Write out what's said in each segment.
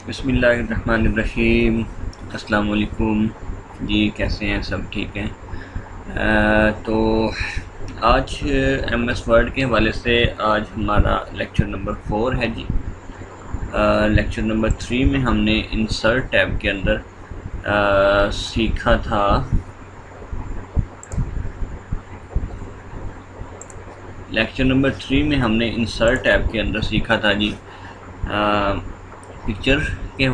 बिस्मिल्लाहिर्रहमानिर्रहीम। अस्सलाम वालेकुम जी, कैसे हैं? सब ठीक हैं? तो आज MS वर्ड के हवाले से आज हमारा लेक्चर नंबर 4 है जी। लेक्चर नंबर 3 में हमने इंसर्ट टैब के अंदर सीखा था इंसर्ट टैब के अंदर सीखा था जी पिक्चर के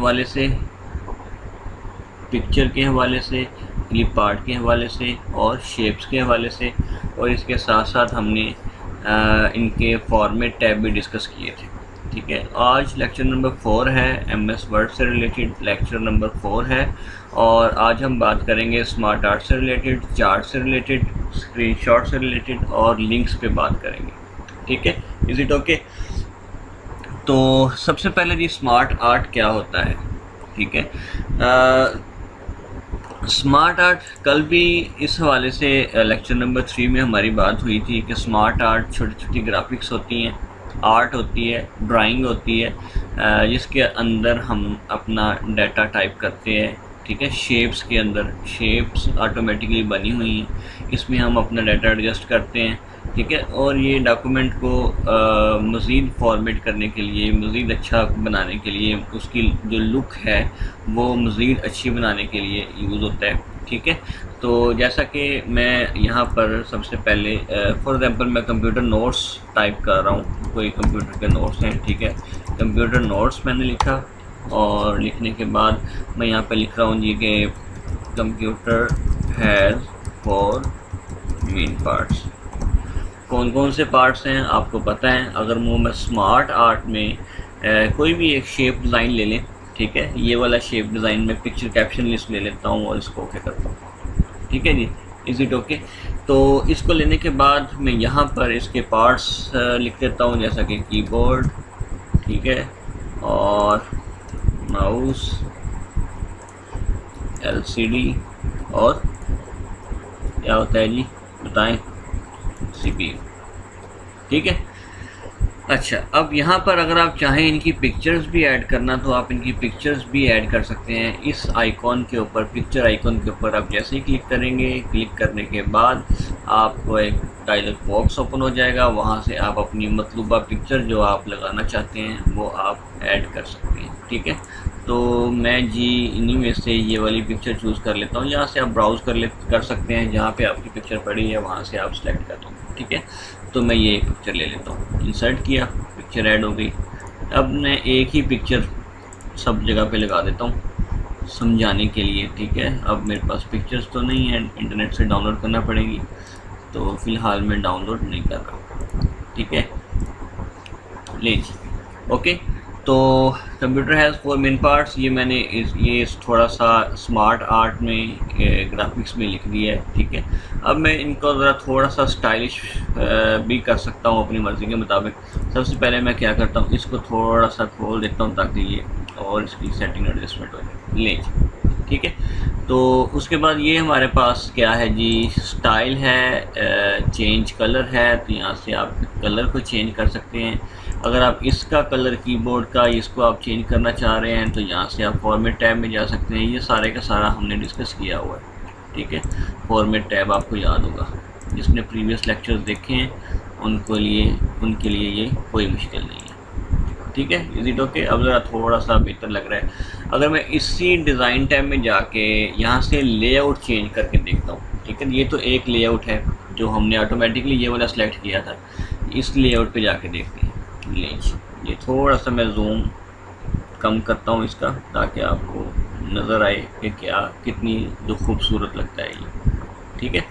हवाले से क्लिप आर्ट के हवाले से और शेप्स के हवाले से, और इसके साथ साथ हमने इनके फॉर्मेट टैब भी डिस्कस किए थे। ठीक है, आज लेक्चर नंबर 4 है, MS वर्ड से रिलेटेड लेक्चर नंबर 4 है। और आज हम बात करेंगे स्मार्ट आर्ट से रिलेटेड, चार्ट से रिलेटेड, स्क्रीनशॉट से रिलेटेड और लिंक्स पे बात करेंगे। ठीक है, इज इट ओके? तो सबसे पहले जी स्मार्ट आर्ट क्या होता है? ठीक है, स्मार्ट आर्ट कल भी इस हवाले से लेक्चर नंबर 3 में हमारी बात हुई थी कि स्मार्ट आर्ट छोटी छोटी ग्राफिक्स होती हैं, आर्ट होती है, ड्राइंग होती है, जिसके अंदर हम अपना डाटा टाइप करते हैं। ठीक है, शेप्स के अंदर शेप्स ऑटोमेटिकली बनी हुई हैं, इसमें हम अपना डाटा एडजस्ट करते हैं। ठीक है, और ये डॉक्यूमेंट को मज़ीद फॉर्मेट करने के लिए, मज़ीद अच्छा बनाने के लिए, उसकी जो लुक है वो मज़ीद अच्छी बनाने के लिए यूज़ होता है। ठीक है, तो जैसा कि मैं यहाँ पर सबसे पहले फॉर एग्ज़ाम्पल मैं कंप्यूटर नोट्स टाइप कर रहा हूँ, कोई कंप्यूटर के नोट्स हैं। ठीक है, कंप्यूटर नोट्स मैंने लिखा और लिखने के बाद मैं यहाँ पे लिख रहा हूँ जी कि कंप्यूटर हैज़ 4 मेन पार्ट्स। कौन कौन से पार्ट्स हैं आपको पता है? अगर मैं स्मार्ट आर्ट में कोई भी एक शेप डिज़ाइन ले लें, ठीक है, ये वाला शेप डिज़ाइन में पिक्चर कैप्शन लिस्ट ले लेता हूँ और इसको ओके करता हूँ। ठीक है जी, इज़ इट ओके? तो इसको लेने के बाद मैं यहाँ पर इसके पार्ट्स लिख देता हूँ, जैसा कि कीबोर्ड, ठीक है, और माउस, LCD, और क्या होता है जी बताएं? CPU। ठीक है, अच्छा, अब यहाँ पर अगर आप चाहें इनकी पिक्चर्स भी ऐड करना तो आप इनकी पिक्चर्स भी ऐड कर सकते हैं। इस आइकॉन के ऊपर, पिक्चर आइकॉन के ऊपर आप जैसे ही क्लिक करेंगे, क्लिक करने के बाद आपको एक डायलॉग बॉक्स ओपन हो जाएगा, वहाँ से आप अपनी मतलूबा पिक्चर जो आप लगाना चाहते हैं वो आप ऐड कर सकते हैं। ठीक है, तो मैं जी इन्हीं में से ये वाली पिक्चर चूज़ कर लेता हूँ। यहाँ से आप ब्राउज़ कर सकते हैं, जहाँ पे आपकी पिक्चर पड़ी है वहाँ से आप सेलेक्ट कर दो। ठीक है, तो मैं ये पिक्चर ले लेता हूँ, इंसर्ट किया, पिक्चर ऐड हो गई। अब मैं एक ही पिक्चर सब जगह पे लगा देता हूँ समझाने के लिए। ठीक है, अब मेरे पास पिक्चर्स तो नहीं है, इंटरनेट से डाउनलोड करना पड़ेगी, तो फ़िलहाल मैं डाउनलोड नहीं कर रहा। ठीक है, ले जी, ओके। तो कंप्यूटर हैज़ 4 मेन पार्ट्स, ये मैंने ये थोड़ा सा स्मार्ट आर्ट में ग्राफिक्स में लिख दिया है। ठीक है, अब मैं इनको ज़रा थोड़ा सा स्टाइलिश भी कर सकता हूँ अपनी मर्ज़ी के मुताबिक। सबसे पहले मैं क्या करता हूँ, इसको थोड़ा सा खोल देता हूँ ताकि ये और इसकी सेटिंग एडजस्टमेंट हो जाए। ले, ठीक है, तो उसके बाद ये हमारे पास क्या है जी, स्टाइल है, चेंज कलर है, तो यहाँ से आप कलर को चेंज कर सकते हैं। अगर आप इसका कलर कीबोर्ड का इसको आप चेंज करना चाह रहे हैं तो यहाँ से आप फॉर्मेट टैब में जा सकते हैं। ये सारे का सारा हमने डिस्कस किया हुआ है। ठीक है, फॉर्मेट टैब आपको याद होगा, जिसने प्रीवियस लेक्चर्स देखे हैं उनके लिए ये कोई मुश्किल नहीं है। ठीक है, इज इट ओके? अब ज़रा थोड़ा सा बेहतर लग रहा है। अगर मैं इसी डिज़ाइन टैब में जाके यहाँ से लेआउट चेंज करके देखता हूँ। ठीक है, ये तो एक लेआउट है जो हमने ऑटोमेटिकली ये वाला सेलेक्ट किया था। इस लेआउट पे जाके देखते हैं। ये थोड़ा सा मैं जूम कम करता हूँ इसका, ताकि आपको नज़र आए कि कितनी जो खूबसूरत लगता है ये। ठीक है,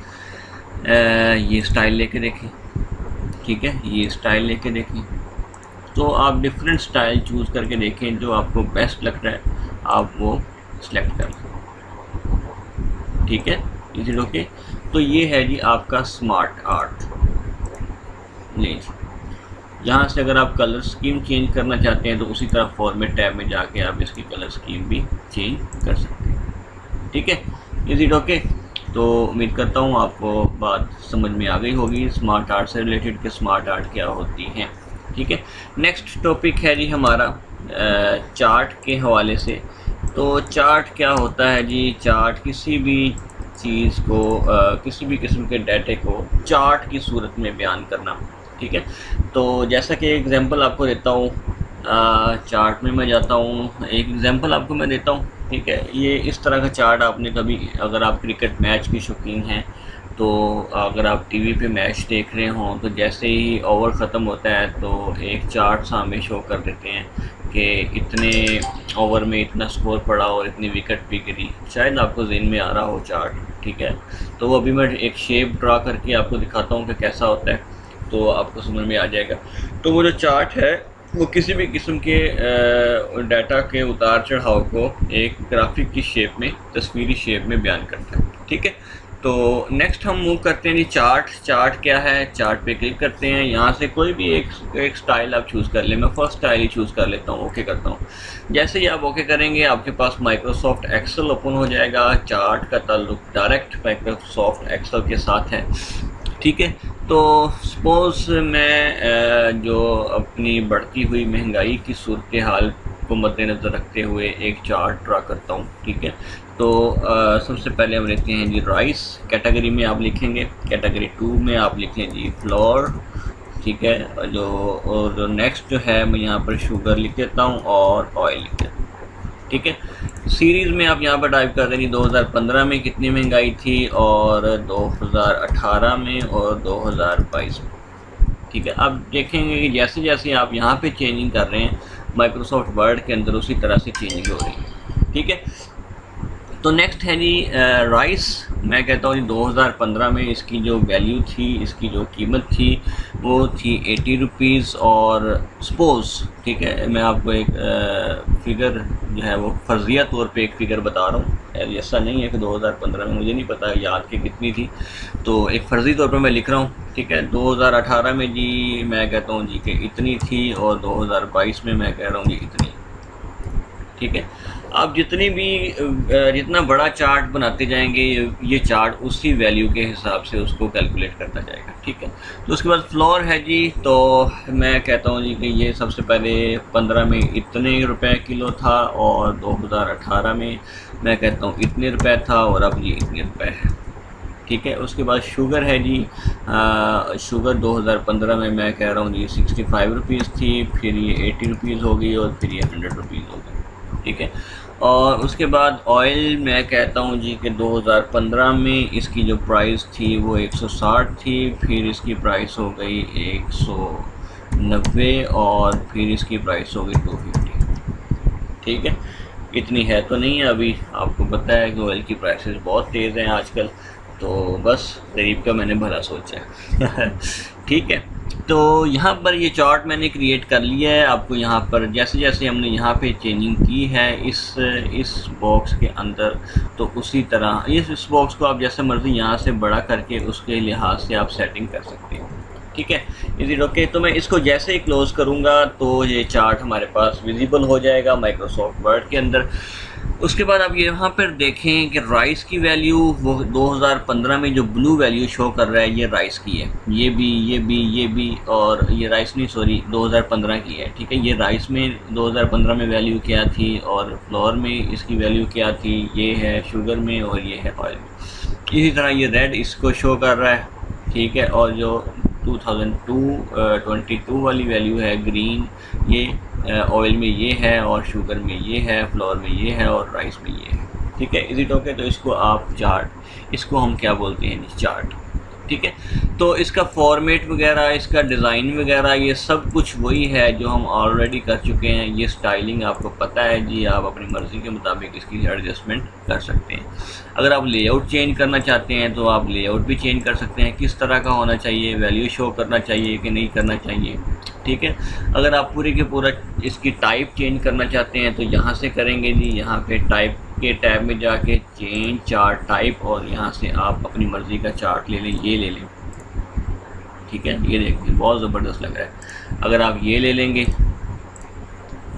ये स्टाइल लेके देखें। ठीक है, ये स्टाइल लेके देखें, तो आप डिफरेंट स्टाइल चूज़ करके देखें, जो आपको बेस्ट लगता है आप वो सिलेक्ट कर लें। ठीक है, इज इट ओके? तो ये है जी आपका स्मार्ट आर्ट। लीजिए, यहाँ से अगर आप कलर स्कीम चेंज करना चाहते हैं तो उसी तरह फॉर्मेट टैब में जाके आप इसकी कलर स्कीम भी चेंज कर सकते हैं। ठीक है, इज इट ओके? तो उम्मीद करता हूँ आपको बात समझ में आ गई होगी स्मार्ट आर्ट से रिलेटेड कि स्मार्ट आर्ट क्या होती हैं। ठीक है, नेक्स्ट टॉपिक है जी हमारा चार्ट के हवाले से। तो चार्ट क्या होता है जी, चार्ट किसी भी चीज़ को किसी भी किस्म के डाटे को चार्ट की सूरत में बयान करना, ठीक है। तो जैसा कि एग्जांपल आपको देता हूँ, चार्ट में मैं जाता हूँ, एक एग्जांपल आपको मैं देता हूँ, ठीक है। ये इस तरह का चार्ट आपने कभी, अगर आप क्रिकेट मैच के शौकीन हैं तो अगर आप टीवी पे मैच देख रहे हों तो जैसे ही ओवर ख़त्म होता है तो एक चार्ट सामने शो कर देते हैं कि इतने ओवर में इतना स्कोर पड़ा और इतनी विकेट भी गिरी, शायद आपको ज़हन में आ रहा हो चार्ट, ठीक है। तो वो अभी मैं एक शेप ड्रा करके आपको दिखाता हूँ कि कैसा होता है, तो आपको समझ में आ जाएगा। तो वो जो चार्ट है वो किसी भी किस्म के डाटा के उतार चढ़ाव को एक ग्राफिक की शेप में, तस्वीरी शेप में बयान करता है, ठीक है। तो नेक्स्ट हम मूव करते हैं जी चार्ट क्या है, चार्ट पे क्लिक करते हैं। यहाँ से कोई भी एक स्टाइल आप चूज़ कर लें, मैं फर्स्ट स्टाइल ही चूज़ कर लेता हूँ, ओके करता हूँ। जैसे ही आप ओके करेंगे आपके पास माइक्रोसॉफ्ट एक्सेल ओपन हो जाएगा। चार्ट का ताल्लुक डायरेक्ट माइक्रोसॉफ्ट एक्सेल के साथ है, ठीक है। तो सपोज़ मैं जो अपनी बढ़ती हुई महंगाई की सूरत हाल को मद्देनज़र रखते हुए एक चार्ट ड्रा करता हूँ, ठीक है। तो सबसे पहले हम लिखते हैं जी राइस, कैटेगरी में आप लिखेंगे, कैटेगरी 2 में आप लिखें जी फ्लोर, ठीक है। और जो नेक्स्ट जो है मैं यहाँ पर शुगर लिख देता हूँ और ऑयल लिख देता हूँ, ठीक है। सीरीज़ में आप यहाँ पर टाइप कर देंगे 2015 में कितनी महंगाई थी और 2018 में और 2022 में, ठीक है। आप देखेंगे कि जैसे जैसे आप यहाँ पे चेंजिंग कर रहे हैं माइक्रोसॉफ्ट वर्ड के अंदर उसी तरह से चेंजिंग हो रही है, ठीक है। तो नेक्स्ट है जी राइस, मैं कहता हूँ जी 2015 में इसकी जो वैल्यू थी, इसकी जो कीमत थी वो थी 80 रुपीज़। और सपोज़, ठीक है, मैं आपको एक फ़िगर जो है वो फ़र्जिया तौर पे एक फ़िगर बता रहा हूँ, ऐसा नहीं है कि 2015 में, मुझे नहीं पता याद कि कितनी थी, तो एक फ़र्जी तौर पे मैं लिख रहा हूँ, ठीक है। 2018 में जी मैं कहता हूँ जी कि इतनी थी और 2022 में मैं कह रहा हूँ जी इतनी, ठीक है। आप जितना बड़ा चार्ट बनाते जाएंगे ये चार्ट उसी वैल्यू के हिसाब से उसको कैलकुलेट करता जाएगा, ठीक है। तो उसके बाद फ्लोर है जी, तो मैं कहता हूँ जी कि ये सबसे पहले 15 में इतने रुपए किलो था और 2018 में मैं कहता हूँ इतने रुपए था और अब ये इतने रुपए है, ठीक है। उसके बाद शुगर है जी, शुगर 2015 में मैं कह रहा हूँ जी 65 रुपीज़ थी, फिर ये 80 रुपीज़ हो गई और फिर ये 100 रुपीज़ हो गई, ठीक है। और उसके बाद ऑयल मैं कहता हूँ जी कि 2015 में इसकी जो प्राइस थी वो 160 थी, फिर इसकी प्राइस हो गई 190 और फिर इसकी प्राइस हो गई 250, ठीक है। इतनी है तो नहीं है, अभी आपको पता है कि ऑयल की प्राइसेस बहुत तेज़ हैं आजकल, तो बस गरीब का मैंने भला सोचा है ठीक है। तो यहाँ पर ये चार्ट मैंने क्रिएट कर लिया है। आपको यहाँ पर जैसे जैसे हमने यहाँ पे चेंजिंग की है इस बॉक्स के अंदर, तो उसी तरह इस बॉक्स को आप जैसे मर्ज़ी यहाँ से बड़ा करके उसके लिहाज से आप सेटिंग कर सकते हैं, ठीक है। Is it okay? तो मैं इसको जैसे ही क्लोज़ करूँगा तो ये चार्ट हमारे पास विजिबल हो जाएगा माइक्रोसॉफ्ट वर्ड के अंदर। उसके बाद आप यहाँ पर देखें कि राइस की वैल्यू वो 2015 में जो ब्लू वैल्यू शो कर रहा है ये राइस की है, ये भी और ये राइस नहीं, सॉरी 2015 की है, ठीक है। ये राइस में 2015 में वैल्यू क्या थी और फ्लोर में इसकी वैल्यू क्या थी, ये है शुगर में और ये है ऑयल में। इसी तरह ये रेड इसको शो कर रहा है, ठीक है। और जो 2022 वाली वैल्यू है ग्रीन, ये ऑयल में ये है और शुगर में ये है, फ्लोर में ये है और राइस में ये है, ठीक है। Is it okay? तो इसको आप चार्ट, इसको हम क्या बोलते हैं, चार्ट, ठीक है। तो इसका फॉर्मेट वगैरह, इसका डिज़ाइन वगैरह ये सब कुछ वही है जो हम ऑलरेडी कर चुके हैं। ये स्टाइलिंग आपको पता है जी, आप अपनी मर्ज़ी के मुताबिक इसकी एडजस्टमेंट कर सकते हैं। अगर आप लेआउट चेंज करना चाहते हैं तो आप लेआउट भी चेंज कर सकते हैं, किस तरह का होना चाहिए, वैल्यू शो करना चाहिए कि नहीं करना चाहिए, ठीक है। अगर आप पूरे के पूरा इसकी टाइप चेंज करना चाहते हैं तो यहाँ से करेंगे जी, यहाँ पे टाइप के टैब में जाके चेंज चार्ट टाइप, और यहाँ से आप अपनी मर्ज़ी का चार्ट ले लें, ये ले लें, ठीक है। ये देखिए बहुत ज़बरदस्त लग रहा है। अगर आप ये ले लेंगे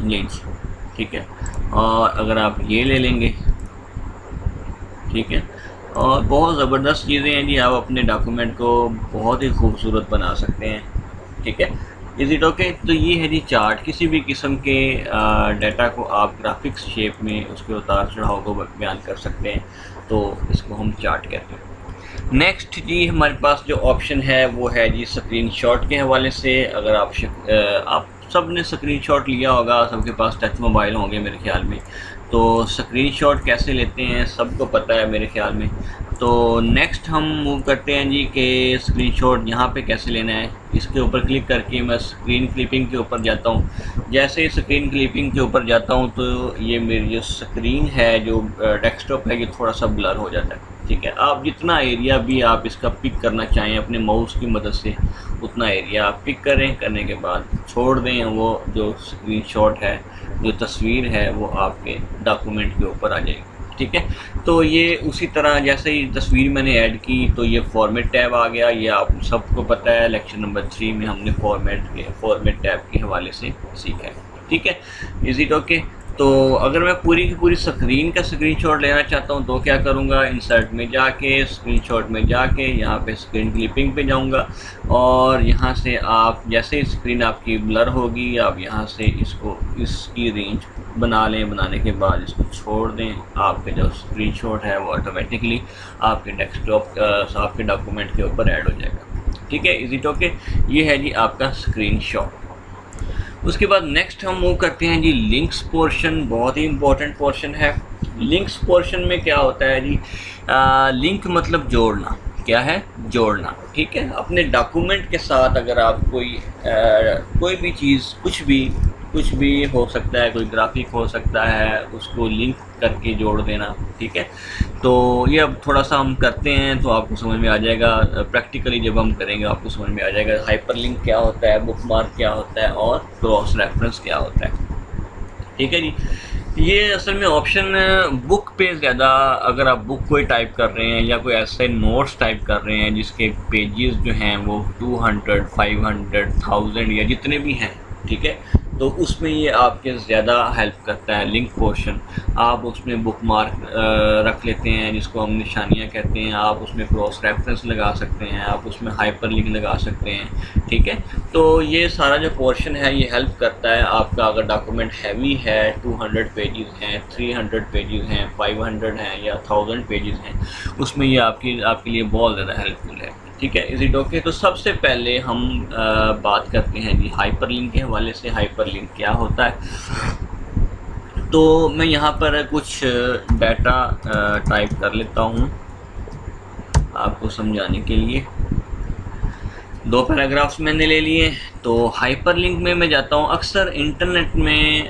ये, ठीक है, और अगर आप ये ले लेंगे, ठीक है, और बहुत ज़बरदस्त चीज़ें हैं जी, आप अपने डॉक्यूमेंट को बहुत ही खूबसूरत बना सकते हैं, ठीक है। Is it okay. तो ये है जी चार्ट। किसी भी किस्म के डाटा को आप ग्राफिक्स शेप में उसके उतार चढ़ाव को बयान कर सकते हैं, तो इसको हम चार्ट कहते हैं। नेक्स्ट जी हमारे पास जो ऑप्शन है वो है जी स्क्रीनशॉट के हवाले से। अगर आप सब ने स्क्रीनशॉट लिया होगा, सबके पास टच मोबाइल होंगे मेरे ख्याल में, तो स्क्रीनशॉट कैसे लेते हैं सबको पता है मेरे ख्याल में। तो नेक्स्ट हम मूव करते हैं जी कि स्क्रीनशॉट यहाँ पे कैसे लेना है। इसके ऊपर क्लिक करके मैं स्क्रीन क्लिपिंग के ऊपर जाता हूँ। जैसे ही स्क्रीन क्लिपिंग के ऊपर जाता हूँ तो ये मेरी जो स्क्रीन है, जो डेस्कटॉप है, ये थोड़ा सा ब्लर हो जाता है। ठीक है, आप जितना एरिया भी आप इसका पिक करना चाहें अपने माउस की मदद से, उतना एरिया आप पिक करें। करने के बाद छोड़ दें, वो जो स्क्रीनशॉट है, जो तस्वीर है, वो आपके डॉक्यूमेंट के ऊपर आ जाएगी। ठीक है, तो ये उसी तरह जैसे ही तस्वीर मैंने ऐड की तो ये फॉर्मेट टैब आ गया। ये आप सबको पता है, लेक्चर नंबर 3 में हमने फॉर्मेट टैब के हवाले से सीखा है। ठीक है, इज इट ओके। तो अगर मैं पूरी की पूरी स्क्रीन का स्क्रीनशॉट लेना चाहता हूं तो क्या करूंगा, इंसर्ट में जाके, स्क्रीनशॉट में जाके, यहाँ पे स्क्रीन क्लिपिंग पे जाऊंगा और यहाँ से आप जैसे ही स्क्रीन आपकी ब्लर होगी, आप यहाँ से इसकी रेंज बना लें। बनाने के बाद इसको छोड़ दें, आपके जो स्क्रीनशॉट है वो ऑटोमेटिकली आपके डेस्कटॉप आपके डॉक्यूमेंट के ऊपर ऐड हो जाएगा। ठीक है, इज इट ओके। ये है जी आपका स्क्रीनशॉट। उसके बाद नेक्स्ट हम मूव करते हैं जी लिंक्स पोर्शन। बहुत ही इंपॉर्टेंट पोर्शन है। लिंक्स पोर्शन में क्या होता है जी, लिंक मतलब जोड़ना। क्या है? जोड़ना। ठीक है, अपने डॉक्यूमेंट के साथ अगर आप कोई भी चीज़, कुछ भी हो सकता है, कोई ग्राफिक हो सकता है, उसको लिंक करके जोड़ देना। ठीक है, तो ये अब थोड़ा सा हम करते हैं तो आपको समझ में आ जाएगा। प्रैक्टिकली जब हम करेंगे आपको समझ में आ जाएगा हाइपरलिंक क्या होता है, बुकमार्क क्या होता है और क्रॉस रेफरेंस क्या होता है। ठीक है जी, ये असल में ऑप्शन बुक पे ज़्यादा, अगर आप बुक कोई टाइप कर रहे हैं या कोई ऐसे नोट्स टाइप कर रहे हैं जिसके पेजेस जो हैं वो 200, 500, 1000 या जितने भी हैं, ठीक है, तो उसमें ये आपके ज़्यादा हेल्प करता है लिंक पोर्शन। आप उसमें बुक मार्क रख लेते हैं जिसको हम निशानियाँ कहते हैं, आप उसमें क्रॉस रेफरेंस लगा सकते हैं, आप उसमें हाइपर लिंक लगा सकते हैं। ठीक है, तो ये सारा जो पोर्शन है ये हेल्प करता है आपका। अगर डॉक्यूमेंट हैवी है, 200 पेजेस हैं, 300 पेजेस हैं, 500 हैं या 1000 पेजेस हैं, उसमें ये आपके लिए बहुत ज़्यादा हेल्पफुल है। ठीक है, इज इट ओके। तो सबसे पहले हम बात करते हैं जी हाइपरलिंक के हवाले से। हाइपरलिंक क्या होता है, तो मैं यहाँ पर कुछ डाटा टाइप कर लेता हूँ आपको समझाने के लिए। 2 पैराग्राफ्स मैंने ले लिए। तो हाइपरलिंक में मैं जाता हूँ। अक्सर इंटरनेट में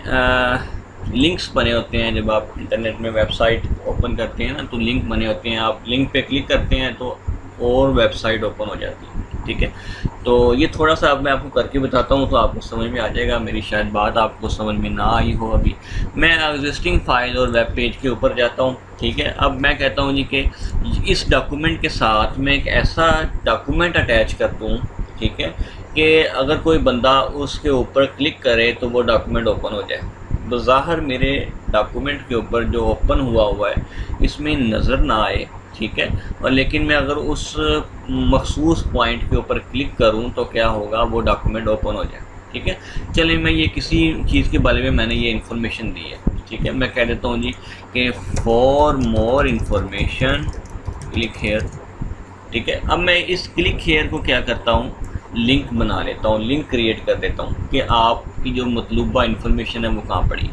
लिंक्स बने होते हैं। जब आप इंटरनेट में वेबसाइट ओपन करते हैं ना, तो लिंक बने होते हैं। आप लिंक पे क्लिक करते हैं तो और वेबसाइट ओपन हो जाती है। ठीक है, तो ये थोड़ा सा अब मैं आपको करके बताता हूँ तो आपको समझ में आ जाएगा। मेरी शायद बात आपको समझ में ना आई हो अभी। मैं एग्जिस्टिंग फाइल और वेब पेज के ऊपर जाता हूँ। ठीक है, अब मैं कहता हूँ जी कि इस डॉक्यूमेंट के साथ मैं एक ऐसा डॉक्यूमेंट अटैच कर दूँ, ठीक है, कि अगर कोई बंदा उसके ऊपर क्लिक करे तो वो डॉक्यूमेंट ओपन हो जाए। बज़ाहिर मेरे डॉक्यूमेंट के ऊपर जो ओपन हुआ है इसमें नज़र ना आए, ठीक है, और लेकिन मैं अगर उस मखसूस पॉइंट के ऊपर क्लिक करूं तो क्या होगा, वो डॉक्यूमेंट ओपन हो जाए। ठीक है, चलिए मैं ये किसी चीज़ के बारे में मैंने ये इन्फॉर्मेशन दी है। ठीक है, मैं कह देता हूँ जी कि for more information click here. ठीक है, अब मैं इस क्लिक हेयर को क्या करता हूँ, लिंक बना लेता हूँ, लिंक क्रिएट कर देता हूँ कि आपकी जो मतलूबा इन्फॉर्मेशन है वो कहाँ पड़ी।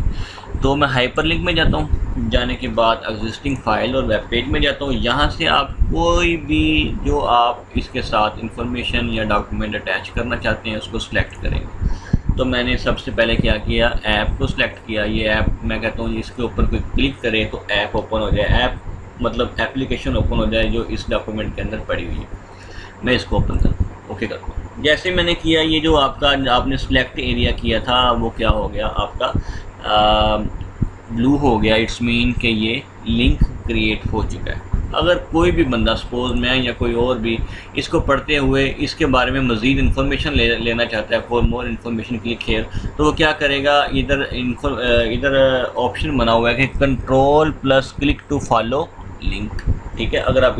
तो मैं हाइपरलिंक में जाता हूँ। जाने के बाद एग्जिस्टिंग फाइल और वेब पेज में जाता हूँ। यहाँ से आप कोई भी जो आप इसके साथ इंफॉर्मेशन या डॉक्यूमेंट अटैच करना चाहते हैं उसको सिलेक्ट करेंगे। तो मैंने सबसे पहले क्या किया, ऐप को सिलेक्ट किया। ये ऐप मैं कहता हूँ इसके ऊपर कोई क्लिक करे तो ऐप ओपन हो जाए। ऐप मतलब एप्लीकेशन ओपन हो जाए जो इस डॉक्यूमेंट के अंदर पड़ी हुई है। मैं इसको ओपन करता हूँ, ओके करता हूँ। जैसे मैंने किया, ये जो आपने सिलेक्ट एरिया किया था वो क्या हो गया, आपका ब्लू हो गया। इट्स मीन कि ये लिंक क्रिएट हो चुका है। अगर कोई भी बंदा, सपोज मैं या कोई और भी, इसको पढ़ते हुए इसके बारे में मज़ीद इन्फॉर्मेशन लेना चाहता है, for more information click here, तो वो क्या करेगा, इधर ऑप्शन बना हुआ है कि control plus click to follow link. ठीक है, अगर आप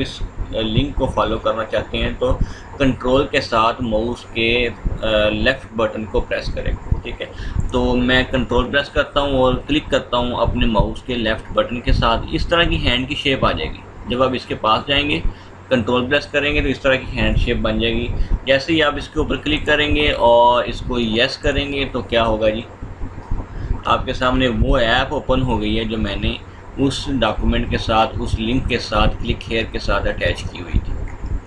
लिंक को फॉलो करना चाहते हैं तो कंट्रोल के साथ माउस के लेफ़्ट बटन को प्रेस करें। ठीक है, तो मैं कंट्रोल प्रेस करता हूँ और क्लिक करता हूँ अपने माउस के लेफ़्ट बटन के साथ। इस तरह की हैंड की शेप आ जाएगी। जब आप इसके पास जाएंगे, कंट्रोल प्रेस करेंगे तो इस तरह की हैंड शेप बन जाएगी। जैसे ही आप इसके ऊपर क्लिक करेंगे और इसको यस करेंगे तो क्या होगा जी, आपके सामने वो ऐप ओपन हो गई है जो मैंने उस डॉक्यूमेंट के साथ, उस लिंक के साथ, क्लिक हेयर के साथ अटैच की हुई थी।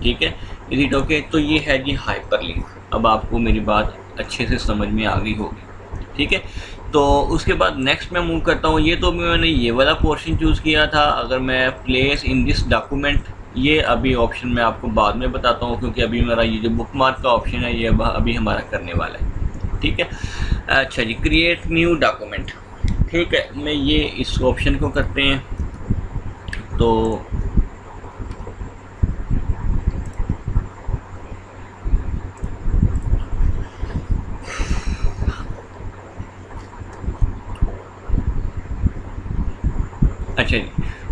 ठीक है, इज इट ओके? तो ये है जी हाइपरलिंक। अब आपको मेरी बात अच्छे से समझ में आ गई होगी। ठीक है, तो उसके बाद नेक्स्ट मैं मूव करता हूँ। ये तो मैंने ये वाला पोर्शन चूज़ किया था। अगर मैं प्लेस इन दिस डॉक्यूमेंट, ये अभी ऑप्शन मैं आपको बाद में बताता हूँ, क्योंकि अभी मेरा ये जो बुकमार्क का ऑप्शन है ये अभी हमारा करने वाला है। ठीक है, अच्छा जी, क्रिएट न्यू डॉक्यूमेंट। ठीक है, मैं ये इस ऑप्शन को करते हैं। तो अच्छा जी,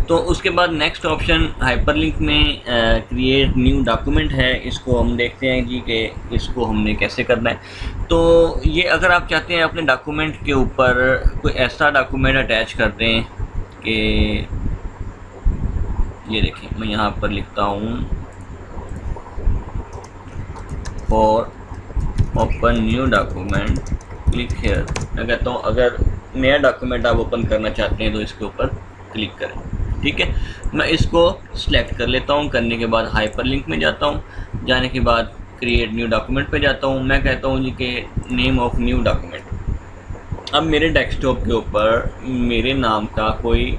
तो उसके बाद नेक्स्ट ऑप्शन हाइपरलिंक में क्रिएट न्यू डॉक्यूमेंट है। इसको हम देखते हैं जी कि इसको हमने कैसे करना है। तो ये अगर आप चाहते हैं अपने डॉक्यूमेंट के ऊपर कोई ऐसा डॉक्यूमेंट अटैच कर दें कि ये देखें, मैं यहाँ पर लिखता हूँ for open new document click here. मैं कहता हूँ अगर नया डॉक्यूमेंट आप ओपन करना चाहते हैं तो इसके ऊपर क्लिक करें। ठीक है, मैं इसको सिलेक्ट कर लेता हूँ। करने के बाद हाइपरलिंक में जाता हूँ। जाने के बाद क्रिएट न्यू डॉक्यूमेंट पे जाता हूँ। मैं कहता हूँ जी कि नेम ऑफ न्यू डॉक्यूमेंट। अब मेरे डेस्कटॉप के ऊपर मेरे नाम का कोई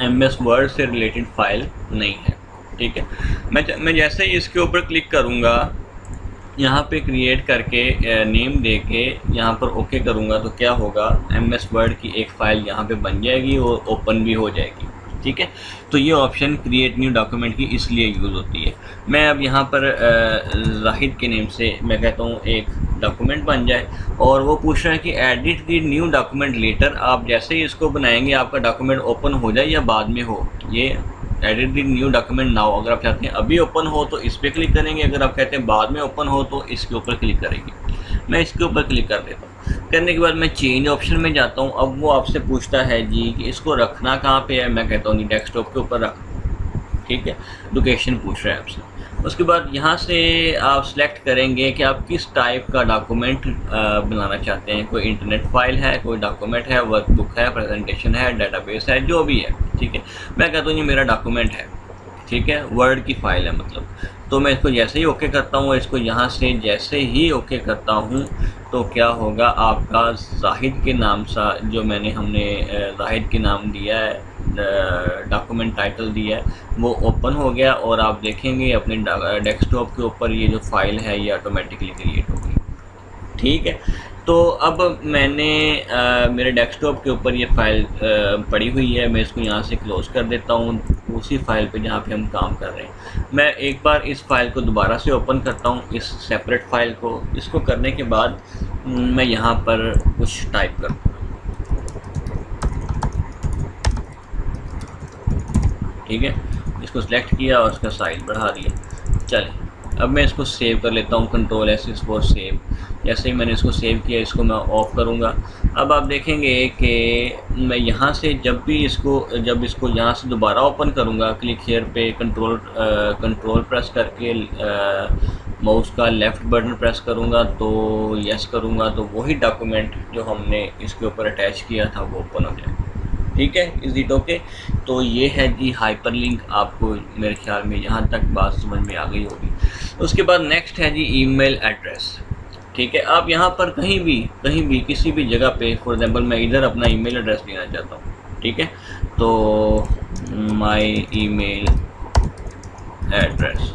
MS वर्ड से रिलेटेड फाइल नहीं है। ठीक है, मैं जैसे ही इसके ऊपर क्लिक करूँगा, यहाँ पे क्रिएट करके नेम दे के यहाँ पर ओके करूँगा तो क्या होगा, MS वर्ड की एक फ़ाइल यहाँ पे बन जाएगी और ओपन भी हो जाएगी। ठीक है, तो ये ऑप्शन क्रिएट न्यू डॉक्यूमेंट की इसलिए यूज़ होती है। मैं अब यहाँ पर जाहिद के नेम से मैं कहता हूँ एक डॉक्यूमेंट बन जाए, और वो पूछ रहा है कि edit the new document letter. आप जैसे ही इसको बनाएंगे आपका डॉक्यूमेंट ओपन हो जाए या बाद में हो, ये edit the new document now. अगर आप चाहते हैं अभी ओपन हो तो इस पर क्लिक करेंगे, अगर आप कहते हैं बाद में ओपन हो तो इसके ऊपर क्लिक करेंगे। मैं इसके ऊपर क्लिक कर देता हूँ। करने के बाद मैं चेंज ऑप्शन में जाता हूँ। अब वो आपसे पूछता है जी कि इसको रखना कहाँ पे है। मैं कहता हूँ जी डेस्कटॉप के ऊपर रख। ठीक है, लोकेशन पूछ रहा है आपसे। उसके बाद यहाँ से आप सिलेक्ट करेंगे कि आप किस टाइप का डॉक्यूमेंट बनाना चाहते हैं। कोई इंटरनेट फाइल है, कोई डॉक्यूमेंट है, वर्कबुक है, प्रेजेंटेशन है, डेटाबेस है, जो भी है। ठीक है, मैं कहता हूँ ये मेरा डॉक्यूमेंट है। ठीक है, वर्ड की फ़ाइल है मतलब। तो मैं इसको जैसे ही ओके करता हूँ, इसको यहाँ से जैसे ही ओके करता हूँ तो क्या होगा, आपका जाहिद के नाम सा जो हमने जाहिद के नाम दिया है, डॉक्यूमेंट टाइटल दिया है, वो ओपन हो गया। और आप देखेंगे अपने डेस्कटॉप के ऊपर ये जो फाइल है ये ऑटोमेटिकली क्रिएट होगी। ठीक है, तो अब मैंने मेरे डेस्कटॉप के ऊपर ये फ़ाइल पड़ी हुई है। मैं इसको यहाँ से क्लोज़ कर देता हूँ, उसी फाइल पे जहाँ पे हम काम कर रहे हैं। मैं एक बार इस फाइल को दोबारा से ओपन करता हूँ, इस सेपरेट फाइल को। इसको करने के बाद मैं यहाँ पर कुछ टाइप करता हूँ। ठीक है, इसको सिलेक्ट किया और उसका साइज बढ़ा दिया। चलें, अब मैं इसको सेव कर लेता हूँ, Ctrl+S फॉर सेव। जैसे ही मैंने इसको सेव किया, इसको मैं ऑफ़ करूँगा। अब आप देखेंगे कि मैं यहाँ से जब इसको यहाँ से दोबारा ओपन करूँगा, क्लिक हेयर पे कंट्रोल प्रेस करके माउस का लेफ़्ट बटन प्रेस करूँगा, तो यस करूँगा तो वही डॉक्यूमेंट जो हमने इसके ऊपर अटैच किया था वो ओपन हो जाएगा। ठीक है, इज़ इट ओके? तो ये है जी हाइपरलिंक। आपको मेरे ख्याल में यहाँ तक बात समझ में आ गई होगी। उसके बाद नेक्स्ट है जी ईमेल एड्रेस। ठीक है, आप यहाँ पर कहीं भी किसी भी जगह पे, फॉर एग्जांपल मैं इधर अपना ईमेल एड्रेस देना चाहता हूँ। ठीक है, तो माय ईमेल एड्रेस।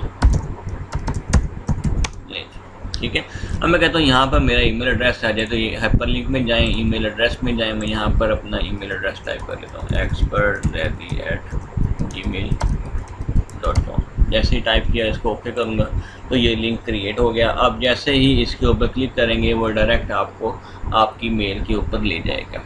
ठीक है, अब मैं कहता हूँ यहाँ पर मेरा ईमेल एड्रेस आ जाए, तो ये हाइपरलिंक में जाएं, ईमेल एड्रेस में जाएं। मैं यहाँ पर अपना ईमेल एड्रेस टाइप कर लेता हूँ, expert@gmail.com। जैसे ही टाइप किया, इसको ओके करूँगा तो ये लिंक क्रिएट हो गया। अब जैसे ही इसके ऊपर क्लिक करेंगे वो डायरेक्ट आपको आपकी मेल के ऊपर ले जाएगा।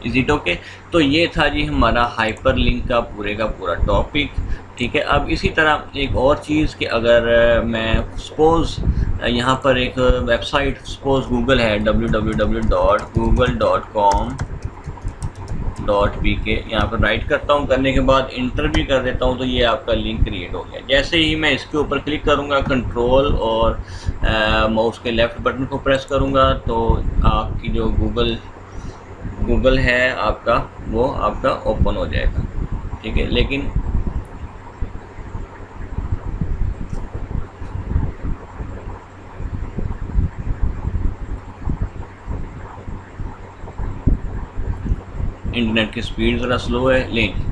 Is it okay. तो ये था जी हमारा हाइपरलिंक का पूरा टॉपिक। ठीक है, अब इसी तरह एक और चीज़ कि अगर मैं सपोज़ यहाँ पर एक वेबसाइट सपोज़ गूगल है www.google.com.bk, यहाँ पर राइट करता हूँ, करने के बाद इंटर भी कर देता हूँ, तो ये आपका लिंक क्रिएट हो गया। जैसे ही मैं इसके ऊपर क्लिक करूँगा, कंट्रोल और माउस के लेफ़्ट बटन को प्रेस करूँगा, तो आपकी जो गूगल है आपका, वो आपका ओपन हो जाएगा। ठीक है, लेकिन इंटरनेट की स्पीड ज़रा स्लो है, लेकिन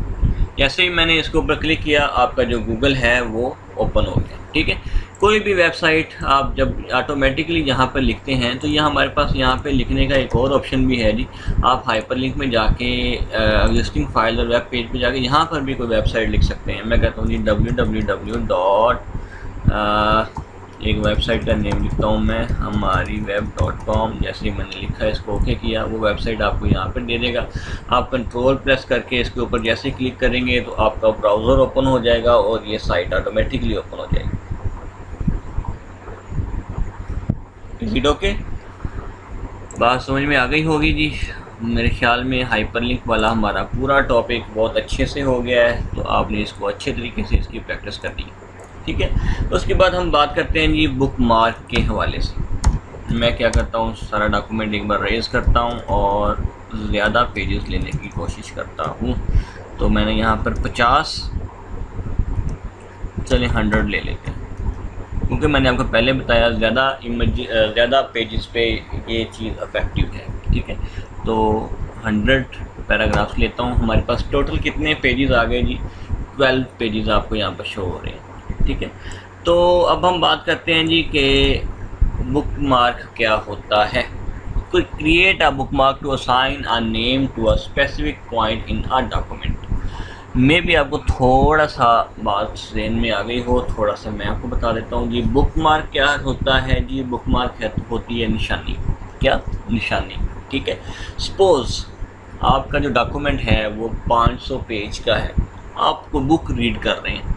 जैसे ही मैंने इसके ऊपर क्लिक किया, आपका जो गूगल है वो ओपन हो गया। ठीक है, कोई भी वेबसाइट आप जब ऑटोमेटिकली यहाँ पर लिखते हैं, तो यह हमारे पास यहाँ पे लिखने का एक और ऑप्शन भी है जी। आप हाइपरलिंक में जाके एग्जिस्टिंग फाइल और वेब पेज पे जाके यहाँ पर भी कोई वेबसाइट लिख सकते हैं। मैं कहता हूँ जी www. एक वेबसाइट का नेम लिखता हूँ मैं, hamariweb.com। जैसे ही मैंने लिखा, इसको ओके किया, वो वेबसाइट आपको यहाँ पर दे देगा। आप कंट्रोल प्रेस करके इसके ऊपर जैसे क्लिक करेंगे, तो आपका ब्राउज़र ओपन हो जाएगा और ये साइट ऑटोमेटिकली ओपन हो जाएगी। Is it okay? बात समझ में आ गई होगी जी। मेरे ख्याल में हाइपरलिंक वाला हमारा पूरा टॉपिक बहुत अच्छे से हो गया है, तो आपने इसको अच्छे तरीके से इसकी प्रैक्टिस कर दी। ठीक है, तो उसके बाद हम बात करते हैं जी बुक मार्क के हवाले से। मैं क्या करता हूँ, सारा डॉक्यूमेंट एक बार रेज करता हूँ और ज़्यादा पेजेस लेने की कोशिश करता हूँ। तो मैंने यहाँ पर 50, चलिए 100 ले लेते हैं, क्योंकि मैंने आपको पहले बताया ज़्यादा पेजेस पे ये चीज़ अफेक्टिव है। ठीक है, तो 100 पैराग्राफ्स लेता हूँ। हमारे पास टोटल कितने पेजेस आ गए जी? 12 पेजेस आपको यहाँ पर शो हो रहे हैं। ठीक है, तो अब हम बात करते हैं जी कि बुक मार्क क्या होता है। कोई create a bookmark to assign a name to a specific point in a document. मे भी आपको थोड़ा सा बात ज़हन में आ गई हो, थोड़ा सा मैं आपको बता देता हूँ जी। बुक मार्क क्या होता है जी? बुक मार्क होती है निशानी। क्या? निशानी। ठीक है, सपोज़ आपका जो डॉक्यूमेंट है वो 500 पेज का है, आपको बुक रीड कर रहे हैं।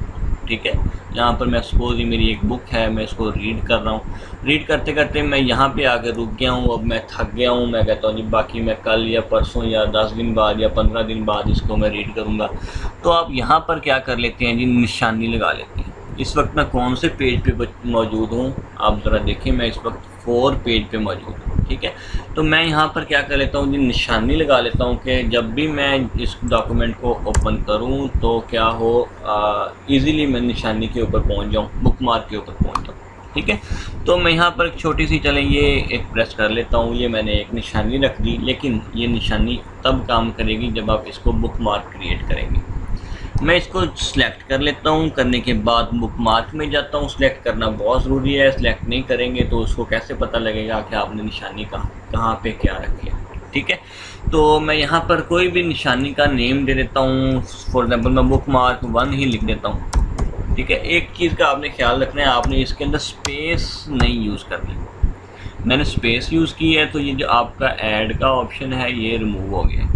ठीक है, यहाँ पर मैं सपोज ये मेरी एक बुक है, मैं इसको रीड कर रहा हूँ। रीड करते करते मैं यहाँ पे आकर रुक गया हूँ, अब मैं थक गया हूँ। मैं कहता हूँ जी बाकी मैं कल या परसों या 10 दिन बाद या 15 दिन बाद इसको मैं रीड करूँगा। तो आप यहाँ पर क्या कर लेते हैं जी, निशानी लगा लेते हैं। इस वक्त मैं कौन से पेज पे मौजूद हूँ, आप ज़रा देखें। मैं इस वक्त 4 पेज पे मौजूद हूँ। ठीक है, तो मैं यहाँ पर क्या कर लेता हूँ जी, निशानी लगा लेता हूँ कि जब भी मैं इस डॉक्यूमेंट को ओपन करूँ तो क्या हो, इजीली मैं निशानी के ऊपर पहुँच जाऊँ, बुक मार्क के ऊपर पहुँच जाऊँ। ठीक है, तो मैं यहाँ पर एक छोटी सी, चलें ये एक प्रेस कर लेता हूँ। ये मैंने एक निशानी रख दी, लेकिन ये निशानी तब काम करेगी जब आप इसको बुक मार्क क्रिएट करेंगे। मैं इसको सिलेक्ट कर लेता हूँ, करने के बाद बुक मार्क में जाता हूँ। सिलेक्ट करना बहुत ज़रूरी है, सिलेक्ट नहीं करेंगे तो उसको कैसे पता लगेगा कि आपने निशानी कहाँ पे क्या रखी है। ठीक है, तो मैं यहाँ पर कोई भी निशानी का नेम दे देता हूँ। फॉर एग्जांपल मैं बुक मार्क 1 ही लिख देता हूँ। ठीक है, एक चीज़ का आपने ख्याल रखना है, आपने इसके अंदर स्पेस नहीं यूज़ करनी। मैंने स्पेस यूज़ की है, तो ये जो आपका ऐड का ऑप्शन है ये रिमूव हो गया।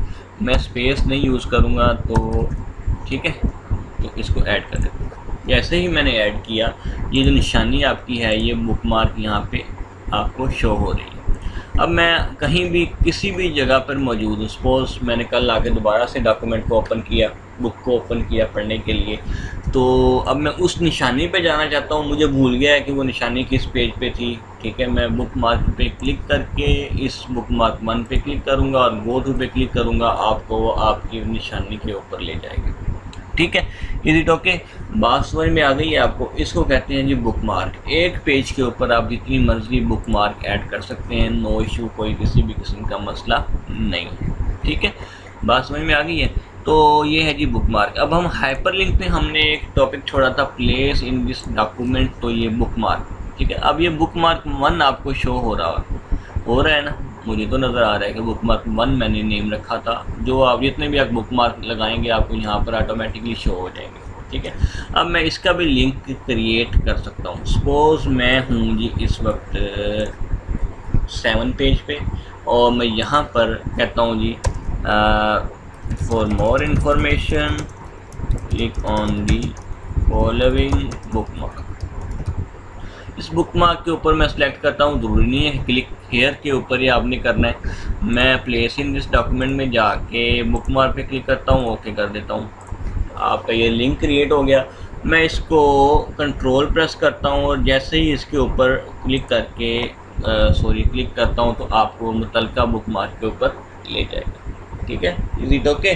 मैं स्पेस नहीं यूज़ करूँगा, तो ठीक है, तो इसको ऐड कर देते हैं। जैसे ही मैंने ऐड किया, ये जो निशानी आपकी है ये बुक मार्क यहाँ पे आपको शो हो रही है। अब मैं कहीं भी किसी भी जगह पर मौजूद हूँ, सपोज़ मैंने कल आके दोबारा से डॉक्यूमेंट को ओपन किया, बुक को ओपन किया पढ़ने के लिए, तो अब मैं उस निशानी पे जाना चाहता हूँ। मुझे भूल गया है कि वो निशानी किस पेज पे थी। ठीक है, मैं बुक मार्क पे क्लिक करके इस बुक मार्क 1 पे क्लिक करूँगा और गो टू पे क्लिक करूँगा, आपको वो आपकी निशानी के ऊपर ले जाएगी। ठीक है, इज इट ओके? बात समझ में आ गई है आपको? इसको कहते हैं जी बुक मार्क। एक पेज के ऊपर आप जितनी मर्जी बुक मार्क ऐड कर सकते हैं, नो इशू, कोई किसी भी किस्म का मसला नहीं है। ठीक है, बात समझ में आ गई है? तो ये है जी बुक मार्क। अब हम हाइपरलिंक पे हमने एक टॉपिक छोड़ा था, प्लेस इन दिस डॉक्यूमेंट, तो ये बुक मार्क। ठीक है, अब ये बुक मार्क 1 आपको शो हो रहा है ना? मुझे तो नज़र आ रहा है कि बुक मार्क 1 मैंने नेम रखा था। जो आप जितने भी आप बुक मार्क लगाएंगे आपको यहाँ पर ऑटोमेटिकली शो हो जाएंगे। ठीक है, अब मैं इसका भी लिंक क्रिएट कर सकता हूँ। सपोज़ मैं हूँ जी इस वक्त 7 पेज पे, और मैं यहाँ पर कहता हूँ जी for more information click on the following bookmark. इस बुकमार्क के ऊपर मैं सेलेक्ट करता हूँ, ज़रूरी नहीं है क्लिक हेयर के ऊपर ही आपने करना है। मैं प्लेस इन दिस डॉक्यूमेंट में जाके बुकमार्क पे क्लिक करता हूँ, ओके कर देता हूँ। आपका ये लिंक क्रिएट हो गया। मैं इसको कंट्रोल प्रेस करता हूँ और जैसे ही इसके ऊपर क्लिक करके क्लिक करता हूँ तो आपको मुतलका बुकमार्क के ऊपर ले जाएगा। ठीक है, इजी तो ओके,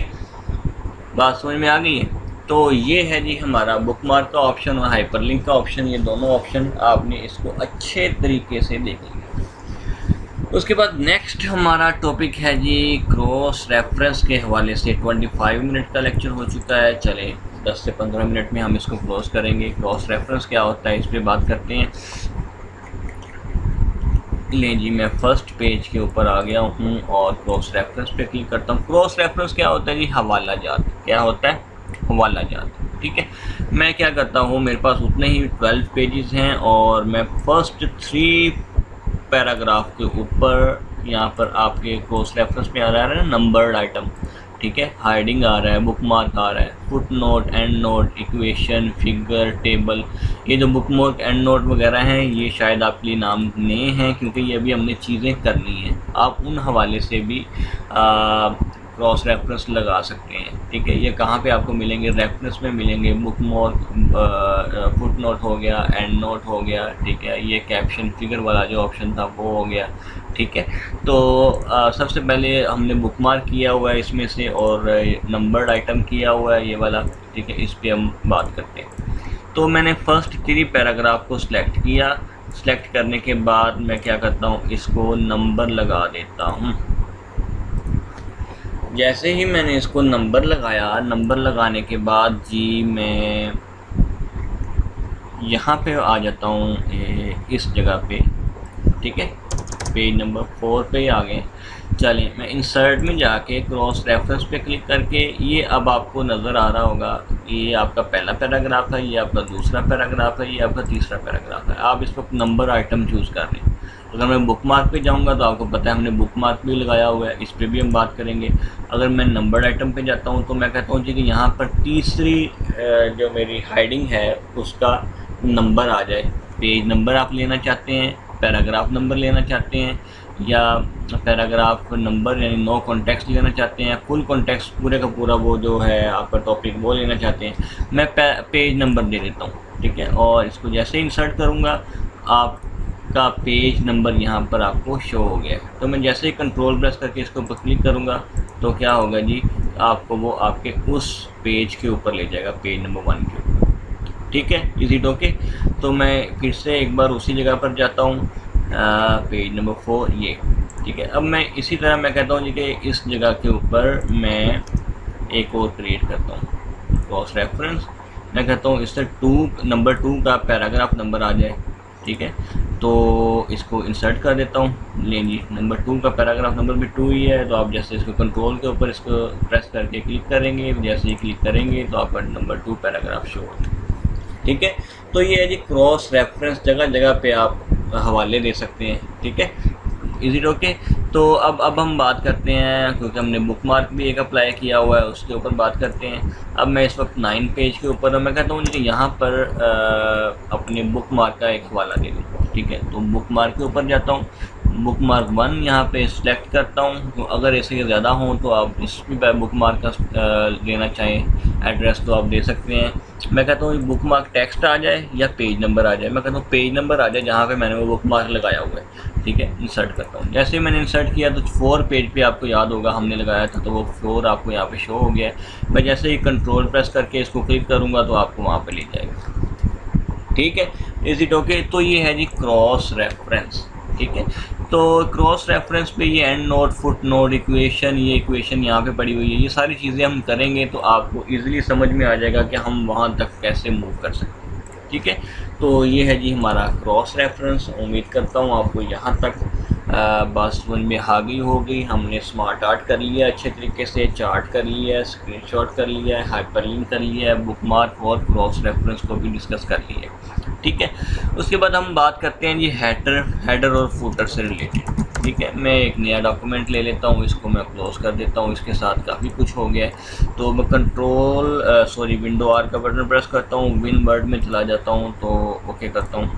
बात समझ में आ गई है। तो ये है जी हमारा बुकमार्क का ऑप्शन और हाइपरलिंक का ऑप्शन, ये दोनों ऑप्शन आपने इसको अच्छे तरीके से देख लिया। उसके बाद नेक्स्ट हमारा टॉपिक है जी क्रॉस रेफरेंस के हवाले से 25 मिनट का लेक्चर हो चुका है। चले 10 से 15 मिनट में हम इसको क्लोज करेंगे। क्रॉस रेफरेंस क्या होता है इस पर बात करते हैं। ले जी मैं फर्स्ट पेज के ऊपर आ गया हूँ और क्रॉस रेफरेंस पे क्लिक करता हूँ। क्रॉस रेफरेंस क्या होता है जी, हवाला जात। क्या होता है, हवाला जात। ठीक है, मैं क्या करता हूँ, मेरे पास उतने ही 12 पेजेस हैं और मैं फर्स्ट 3 पैराग्राफ के ऊपर यहाँ पर आपके क्रॉस रेफरेंस में आ रहा है ना नंबर्ड आइटम। ठीक है, हाइडिंग आ रहा है, बुकमार्क आ रहा है, foot note, and note, equation, figure, table. ये जो बुकमार्क एंड नोट वगैरह हैं ये शायद आपके लिए नाम नए हैं क्योंकि ये अभी हमने चीज़ें करनी हैं। आप उन हवाले से भी क्रॉस रेफरेंस लगा सकते हैं। ठीक है, ये कहाँ पे आपको मिलेंगे, रेफरेंस में मिलेंगे। बुकमार्क, फुट नोट हो गया, एंड नोट हो गया। ठीक है, ये कैप्शन फिगर वाला जो ऑप्शन था वो हो गया। ठीक है, तो सबसे पहले हमने बुकमार्क किया हुआ है इसमें से और नंबर्ड आइटम किया हुआ है ये वाला। ठीक है, इस पर हम बात करते हैं। तो मैंने फर्स्ट 3 पैराग्राफ को सिलेक्ट किया। सिलेक्ट करने के बाद मैं क्या करता हूँ, इसको नंबर लगा देता हूँ। जैसे ही मैंने इसको नंबर लगाया, नंबर लगाने के बाद जी मैं यहाँ पे आ जाता हूँ इस जगह पे। ठीक है, पेज नंबर 4 पे ही आ गए। चलें, मैं इंसर्ट में जाके क्रॉस रेफरेंस पे क्लिक करके ये अब आपको नज़र आ रहा होगा, ये आपका पहला पैराग्राफ है, ये आपका दूसरा पैराग्राफ है, ये आपका तीसरा पैराग्राफ है। आप इस वक्त नंबर आइटम चूज़ कर रहे हैं। अगर मैं बुकमार्क पे जाऊंगा तो आपको पता है हमने बुकमार्क भी लगाया हुआ है, इस पर भी हम बात करेंगे। अगर मैं नंबर आइटम पे जाता हूं तो मैं कहता हूं जी कि यहाँ पर तीसरी जो मेरी हाइडिंग है उसका नंबर आ जाए। पेज नंबर आप लेना चाहते हैं, पैराग्राफ नंबर लेना चाहते हैं, या पैराग्राफ नंबर यानी नो कॉन्टेक्स्ट लेना चाहते हैं, फुल कॉन्टेक्स्ट पूरे का पूरा वो जो है आपका टॉपिक वो लेना चाहते हैं, मैं पेज नंबर दे देता हूँ। ठीक है, और इसको जैसे इंसर्ट करूँगा आपका पेज नंबर यहाँ पर आपको शो हो गया। तो मैं जैसे ही कंट्रोल प्रेस करके इसके ऊपर क्लिक करूँगा तो क्या होगा जी, आपको वो आपके उस पेज के ऊपर ले जाएगा, पेज नंबर 1 के ऊपर। ठीक है, इजी ओके। तो मैं फिर से एक बार उसी जगह पर जाता हूँ, पेज नंबर 4 ये। ठीक है, अब मैं इसी तरह मैं कहता हूँ जी कि इस जगह के ऊपर मैं एक और क्रिएट करता हूँ क्रॉस रेफरेंस। मैं कहता हूँ इससे नंबर 2 का पैराग्राफ नंबर आ जाए। ठीक है, तो इसको इंसर्ट कर देता हूँ। लेंगे नंबर 2 का पैराग्राफ नंबर भी 2 ही है, तो आप जैसे इसको कंट्रोल के ऊपर इसको प्रेस करके क्लिक करेंगे, जैसे ही क्लिक करेंगे तो आपका नंबर 2 पैराग्राफ शो होगा। ठीक है, तो ये है जी क्रॉस रेफरेंस, जगह जगह पे आप हवाले दे सकते हैं। ठीक है, इजी ओके। तो अब हम बात करते हैं, क्योंकि हमने बुकमार्क भी एक अप्लाई किया हुआ है उसके ऊपर बात करते हैं। अब मैं इस वक्त 9 पेज के ऊपर मैं कहता हूँ कि यहाँ पर अपने बुकमार्क का एक हवाला दे दूँ। ठीक है, तो बुकमार्क के ऊपर जाता हूँ, बुकमार्क 1 यहाँ पे सिलेक्ट करता हूँ। तो अगर ऐसे ज़्यादा हों तो आप इस भी बुकमार्क का लेना चाहें एड्रेस तो आप दे सकते हैं। मैं कहता हूँ बुकमार्क टेक्स्ट आ जाए या पेज नंबर आ जाए। मैं कहता हूँ पेज नंबर आ जाए जहाँ पे मैंने वो बुकमार्क लगाया हुआ है। ठीक है, इंसर्ट करता हूँ। जैसे ही मैंने इंसर्ट किया तो 4 पेज पे आपको याद होगा हमने लगाया था, तो वो 4 आपको यहाँ पे शो हो गया है। मैं जैसे ही कंट्रोल प्रेस करके इसको क्लिक करूँगा तो आपको वहाँ पे ले जाएगा। ठीक है, इज इट ओके। तो ये है जी क्रॉस रेफरेंस। ठीक है, तो क्रॉस रेफरेंस पे ये and note, foot note, equation, ये इक्वेशन यहाँ पे पड़ी हुई है, ये सारी चीज़ें हम करेंगे तो आपको इजीली समझ में आ जाएगा कि हम वहाँ तक कैसे मूव कर सकते हैं। ठीक है, तो ये है जी हमारा क्रॉस रेफरेंस। उम्मीद करता हूँ आपको यहाँ तक बात समझ में आ गई होगी। हमने स्मार्ट आर्ट कर लिया अच्छे तरीके से, चार्ट कर लिया है, स्क्रीनशॉट कर लिया है, हाइपरलिंक कर लिया है, बुकमार्क और क्रॉस रेफरेंस को भी डिस्कस कर लिया है। ठीक है। उसके बाद हम बात करते हैं जी हेडर और फुटर से रिलेटेड। ठीक है, मैं एक नया डॉक्यूमेंट ले लेता हूँ, इसको मैं क्लोज़ कर देता हूँ। इसके साथ काफ़ी कुछ हो गया है, तो मैं विंडो आर का बटन प्रेस करता हूँ, विन वर्ड में चला जाता हूँ, तो ओके करता हूँ।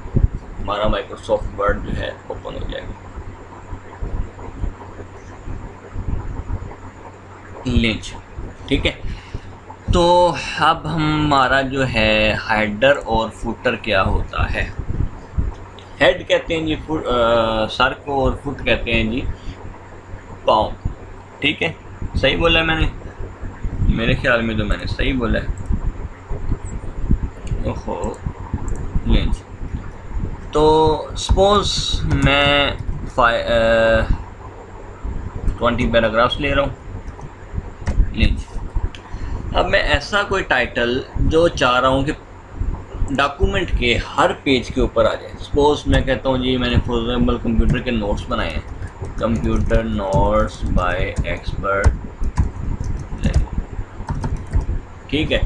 हमारा माइक्रोसॉफ्ट वर्ड जो है ओपन हो जाएगा। लिंच, ठीक है। तो अब हमारा जो है हेडर और फुटर क्या होता है। हेड कहते हैं जी सर को, और फुट कहते हैं जी पाँव। ठीक है, सही बोला है मैंने? मेरे ख्याल में तो मैंने सही बोला है। ओहो, लिंच। तो सपोज मैं 20 पैराग्राफ्स ले रहा हूँ, लिंच। अब मैं ऐसा कोई टाइटल जो चाह रहा हूँ कि डॉक्यूमेंट के हर पेज के ऊपर आ जाए। सपोज मैं कहता हूँ जी मैंने फॉर एग्जाम्पल कंप्यूटर के नोट्स बनाए हैं, कंप्यूटर नोट्स बाय एक्सपर्ट। ठीक है,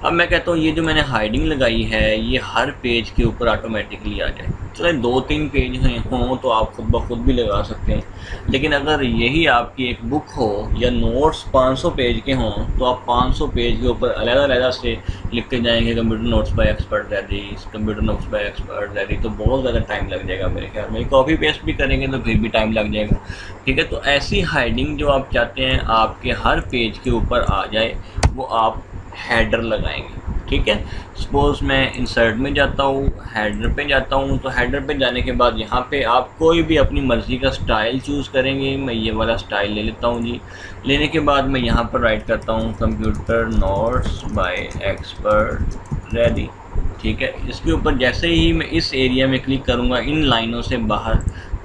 अब मैं कहता हूँ ये जो मैंने हाइडिंग लगाई है ये हर पेज के ऊपर ऑटोमेटिकली आ जाए। चले 2-3 पेज हों तो आप खुद ब खुद भी लगा सकते हैं, लेकिन अगर यही आपकी एक बुक हो या नोट्स 500 पेज के हों तो आप 500 पेज के ऊपर अलग-अलग से लिखते जाएंगे computer notes bye expert dairy, computer notes bye expert dairy, तो बहुत ज़्यादा टाइम लग जाएगा मेरे ख्याल में। कॉपी पेस्ट भी करेंगे तो फिर भी टाइम लग जाएगा। ठीक है, तो ऐसी हाइडिंग जो आप चाहते हैं आपके हर पेज के ऊपर आ जाए वो आप हेडर लगाएंगे। ठीक है, सपोज मैं इंसर्ट में जाता हूँ, हेडर पे जाता हूँ, तो हेडर पे जाने के बाद यहाँ पे आप कोई भी अपनी मर्ज़ी का स्टाइल चूज़ करेंगे। मैं ये वाला स्टाइल ले लेता हूँ जी। लेने के बाद मैं यहाँ पर राइट करता हूँ computer notes bye expert ready. ठीक है, इसके ऊपर जैसे ही मैं इस एरिया में क्लिक करूँगा इन लाइनों से बाहर,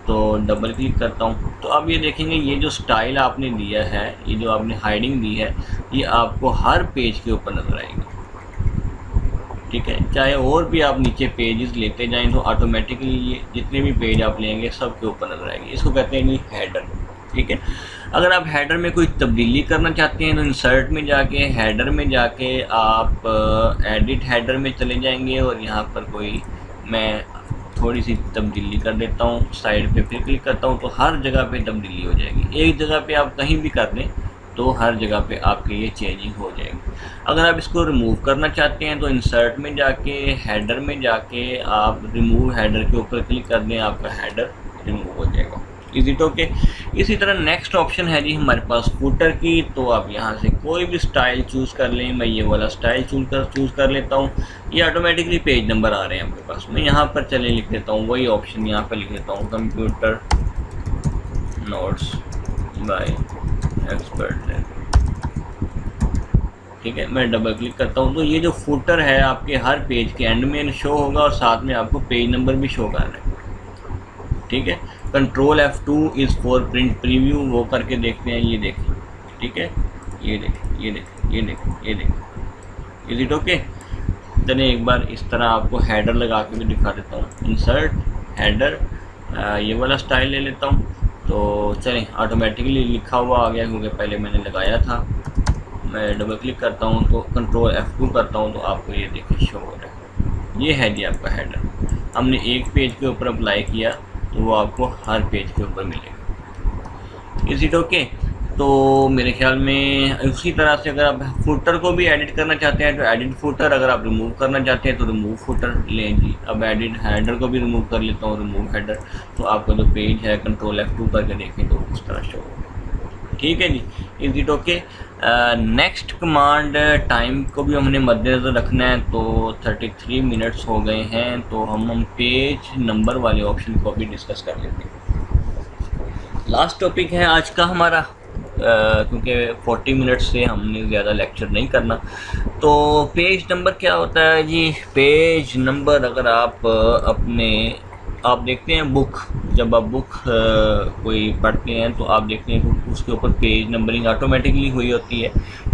तो डबल क्लिक करता हूँ, तो अब ये देखेंगे ये जो स्टाइल आपने दिया है, ये जो आपने हाइडिंग दी है, ये आपको हर पेज के ऊपर नज़र आएगी। ठीक है, चाहे और भी आप नीचे पेजेस लेते जाएं तो ऑटोमेटिकली ये जितने भी पेज आप लेंगे सब के ऊपर नज़र आएगी। इसको कहते हैं हेडर। ठीक है, अगर आप हेडर में कोई तब्दीली करना चाहते हैं तो इंसर्ट में जाके हेडर में जाके आप एडिट हेडर में चले जाएंगे और यहाँ पर कोई मैं थोड़ी सी तब्दीली कर देता हूँ, साइड पे फिर क्लिक करता हूँ, तो हर जगह पे तब्दीली हो जाएगी। एक जगह पे आप कहीं भी कर दें तो हर जगह पे आपके ये चेंजिंग हो जाएगी। अगर आप इसको रिमूव करना चाहते हैं तो इंसर्ट में जाके हेडर में जाके आप रिमूव हेडर के ऊपर क्लिक कर दें, आपका हेडर रिमूव हो जाएगा। Is it okay? इसी तरह नेक्स्ट ऑप्शन है जी हमारे पास फुटर की, तो आप यहाँ से कोई भी स्टाइल चूज़ कर लें। मैं ये वाला स्टाइल चूज़ कर लेता हूँ। ये ऑटोमेटिकली पेज नंबर आ रहे हैं आपके पास। मैं यहाँ पर चले लिख देता हूँ, वही ऑप्शन यहाँ पर लिख देता हूँ कंप्यूटर नोट्स बाय एक्सपर्ट है। ठीक है, मैं डबल क्लिक करता हूँ तो ये जो फुटर है आपके हर पेज के एंड में शो होगा और साथ में आपको पेज नंबर भी शो कर रहा है। ठीक है, control F2 is for print preview, वो करके देखते हैं। ये देखिए, ठीक है, ये देखिए, ये देखिए, ये देखिए, ये देखिए। Is it okay? चलिए एक बार इस तरह आपको हेडर लगा के भी दिखा देता हूँ। इंसर्ट हेडर, ये वाला स्टाइल ले लेता हूँ, तो चलें ऑटोमेटिकली लिखा हुआ आ गया क्योंकि पहले मैंने लगाया था। मैं डबल क्लिक करता हूँ तो कंट्रोल F2 करता हूँ तो आपको ये देखिए शो हो रहा है। ये है जी आपका हेडर। हमने एक पेज के ऊपर अप्लाई किया तो वो आपको हर पेज के ऊपर मिलेगा। Is it okay? तो मेरे ख्याल में उसी तरह से अगर आप फुटर को भी एडिट करना चाहते हैं तो एडिट फुटर, अगर आप रिमूव करना चाहते हैं तो रिमूव फुटर लें जी। अब एडिट हेडर को भी रिमूव कर लेता हूँ, रिमूव हेडर, तो आपका जो पेज है कंट्रोल F2 करके देखें तो उस तरह शो होगा। ठीक है जी, is it okay? Next command time को भी हमने मद्देनज़र रखना है, तो 33 मिनट्स हो गए हैं, तो हम पेज नंबर वाले ऑप्शन को भी डिस्कस कर लेते हैं। लास्ट टॉपिक है आज का हमारा, क्योंकि 40 मिनट से हमने ज़्यादा लेक्चर नहीं करना। तो पेज नंबर क्या होता है जी? पेज नंबर अगर आप देखते हैं बुक, जब आप बुक कोई पढ़ते हैं तो आप देखते हैं कि उसके ऊपर पेज नंबरिंग ऑटोमेटिकली हुई होती है।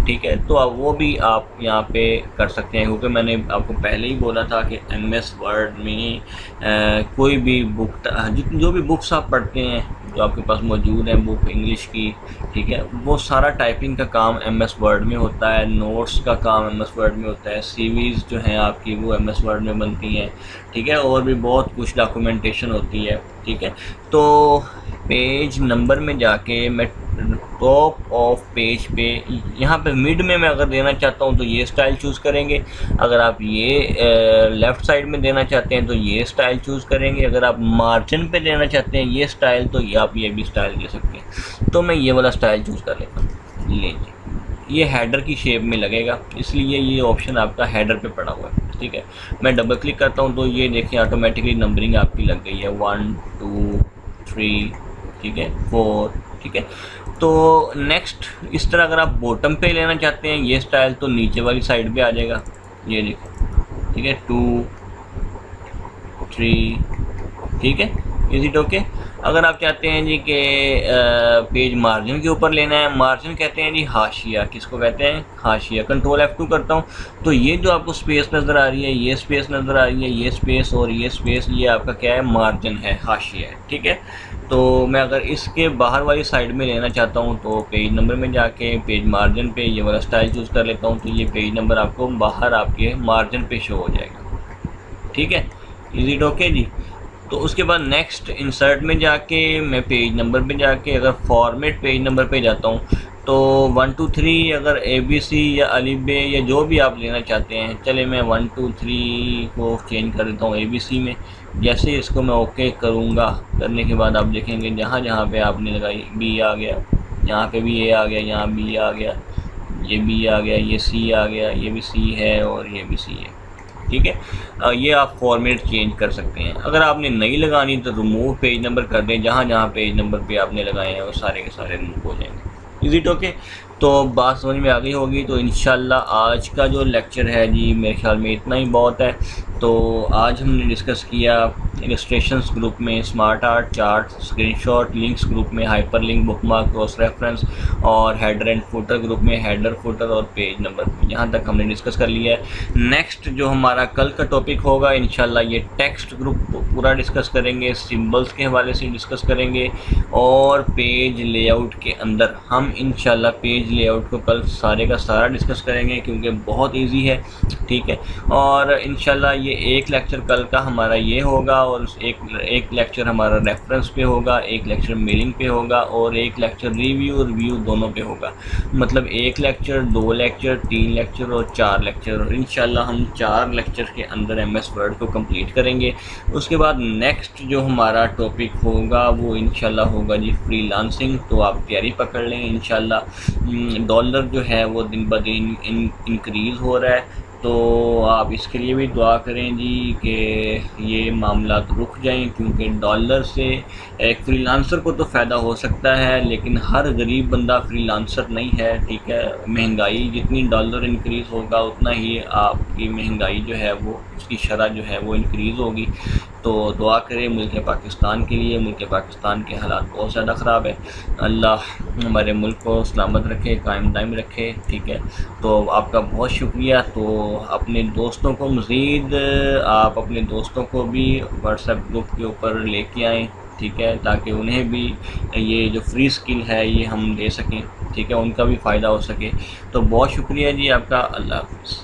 ठीक है, तो अब वो भी आप यहाँ पे कर सकते हैं, क्योंकि मैंने आपको पहले ही बोला था कि MS वर्ड में कोई भी बुक, जो भी बुक्स आप पढ़ते हैं जो आपके पास मौजूद है बुक इंग्लिश की, ठीक है, वो सारा टाइपिंग का काम MS वर्ड में होता है, नोट्स का काम MS वर्ड में होता है, CVs जो हैं आपकी वो MS वर्ड में बनती हैं, ठीक है, और भी बहुत कुछ डॉक्यूमेंटेशन होती है, ठीक है। तो पेज नंबर में जाके मैं टॉप ऑफ पेज पे यहाँ पे मिड में मैं अगर देना चाहता हूँ तो ये स्टाइल चूज़ करेंगे, अगर आप ये लेफ़्ट साइड में देना चाहते हैं तो ये स्टाइल चूज़ करेंगे, अगर आप मार्जिन पे देना चाहते हैं ये स्टाइल तो ये आप ये भी स्टाइल दे सकते हैं। तो मैं ये वाला स्टाइल चूज़ कर लेता हूँ। लीजिए ये हेडर की शेप में लगेगा, इसलिए ये ऑप्शन आपका हेडर पे पड़ा हुआ है, ठीक है। मैं डबल क्लिक करता हूँ तो ये देखिए ऑटोमेटिकली नंबरिंग आपकी लग गई है 1 2 3, ठीक है, 4, ठीक है। तो नेक्स्ट इस तरह अगर आप बॉटम पे लेना चाहते हैं ये स्टाइल तो नीचे वाली साइड पे आ जाएगा, ये देखो, ठीक है, 2 3, ठीक है, इज इट ओके। अगर आप चाहते हैं जी कि पेज मार्जिन के ऊपर लेना है, मार्जिन कहते हैं जी हाशिया, किसको कहते हैं, हाशिया। कंट्रोल F2 करता हूँ तो ये जो आपको स्पेस नज़र आ रही है, ये स्पेस नज़र आ रही है, ये स्पेस और ये स्पेस, ये आपका क्या है, मार्जिन है, हाशिया है, ठीक है। तो मैं अगर इसके बाहर वाली साइड में लेना चाहता हूँ तो पेज नंबर में जाके पेज मार्जिन पे ये वाला स्टाइल चूज़ कर लेता हूँ, तो ये पेज नंबर आपको बाहर आपके मार्जिन पे शो हो जाएगा, ठीक है, इज इट ओके जी। तो उसके बाद नेक्स्ट इंसर्ट में जाके मैं पेज नंबर पे जाके अगर फॉर्मेट पेज नंबर पे जाता हूँ तो 1 2 3 अगर ABC या अलिफ बे या जो भी आप लेना चाहते हैं, चले मैं 1 2 3 को चेंज कर देता हूँ ABC में। जैसे इसको मैं ओके करूँगा, करने के बाद आप देखेंगे जहाँ जहाँ पे आपने लगाई B आ गया, यहाँ पे भी A आ गया, यहाँ B आ गया, ये B आ गया, ये C आ गया, ये भी C है और ये भी C है, ठीक है। ये आप फॉर्मेट चेंज कर सकते हैं। अगर आपने नहीं लगानी तो रिमूव पेज नंबर कर दें, जहाँ जहाँ पेज नंबर पे आपने लगाए हैं वो सारे के सारे रिमूव हो जाएंगे। Is it okay. तो बात समझ में आ गई होगी। तो इंशाल्लाह आज का जो लेक्चर है जी मेरे ख्याल में इतना ही बहुत है। तो आज हमने डिस्कस किया इलस्ट्रेशंस ग्रुप में smart art, chart, screenshot, links group में हाइपरलिंक, बुकमार्क, क्रॉस रेफरेंस, और हेडर एंड फुटर ग्रुप में हेडर, फुटर और पेज नंबर। यहाँ तक हमने डिस्कस कर लिया है। नेक्स्ट जो हमारा कल का टॉपिक होगा इंशाल्लाह ये टेक्स्ट ग्रुप पूरा डिस्कस करेंगे, सिंबल्स के हवाले से डिस्कस करेंगे, और पेज लेआउट के अंदर हम इंशाल्लाह पेज लेआउट को कल सारे का सारा डिस्कस करेंगे क्योंकि बहुत ईजी है, ठीक है। और इंशाल्लाह ये एक लेक्चर कल का हमारा ये होगा, और एक लेक्चर हमारा रेफरेंस पे होगा, एक लेक्चर मेलिंग पे होगा, और एक लेक्चर रिव्यू दोनों पे होगा। मतलब एक लेक्चर, 2 लेक्चर, 3 लेक्चर और 4 लेक्चर, और इंशाल्लाह हम 4 लेक्चर के अंदर MS वर्ड को कंप्लीट करेंगे। उसके बाद नेक्स्ट जो हमारा टॉपिक होगा वो इंशाल्लाह होगा जी फ्रीलांसिंग। तो आप तैयारी पकड़ लें इंशाल्लाह। डॉलर जो है वो दिन ब दिन इंक्रीज़ हो रहा है, तो आप इसके लिए भी दुआ करें जी कि ये मामला रुक जाएं, क्योंकि डॉलर से एक फ्रीलांसर को तो फ़ायदा हो सकता है लेकिन हर गरीब बंदा फ्रीलांसर नहीं है, ठीक है। महंगाई जितनी डॉलर इंक्रीज़ होगा उतना ही आपकी महंगाई जो है वो उसकी शरह जो है वो इंक्रीज़ होगी। तो दुआ करें मुल्क पाकिस्तान के लिए। मुल्क पाकिस्तान के हालात बहुत ज़्यादा ख़राब है। अल्लाह हमारे मुल्क को सलामत रखे, कायम दायम रखे, ठीक है। तो आपका बहुत शुक्रिया। तो अपने दोस्तों को मज़ीद आप अपने दोस्तों को भी व्हाट्सएप ग्रुप के ऊपर लेके आएँ, ठीक है, ताकि उन्हें भी ये जो फ्री स्किल है ये हम दे सकें, ठीक है, उनका भी फ़ायदा हो सके। तो बहुत शुक्रिया जी आपका। अल्लाह हाफ़िज़।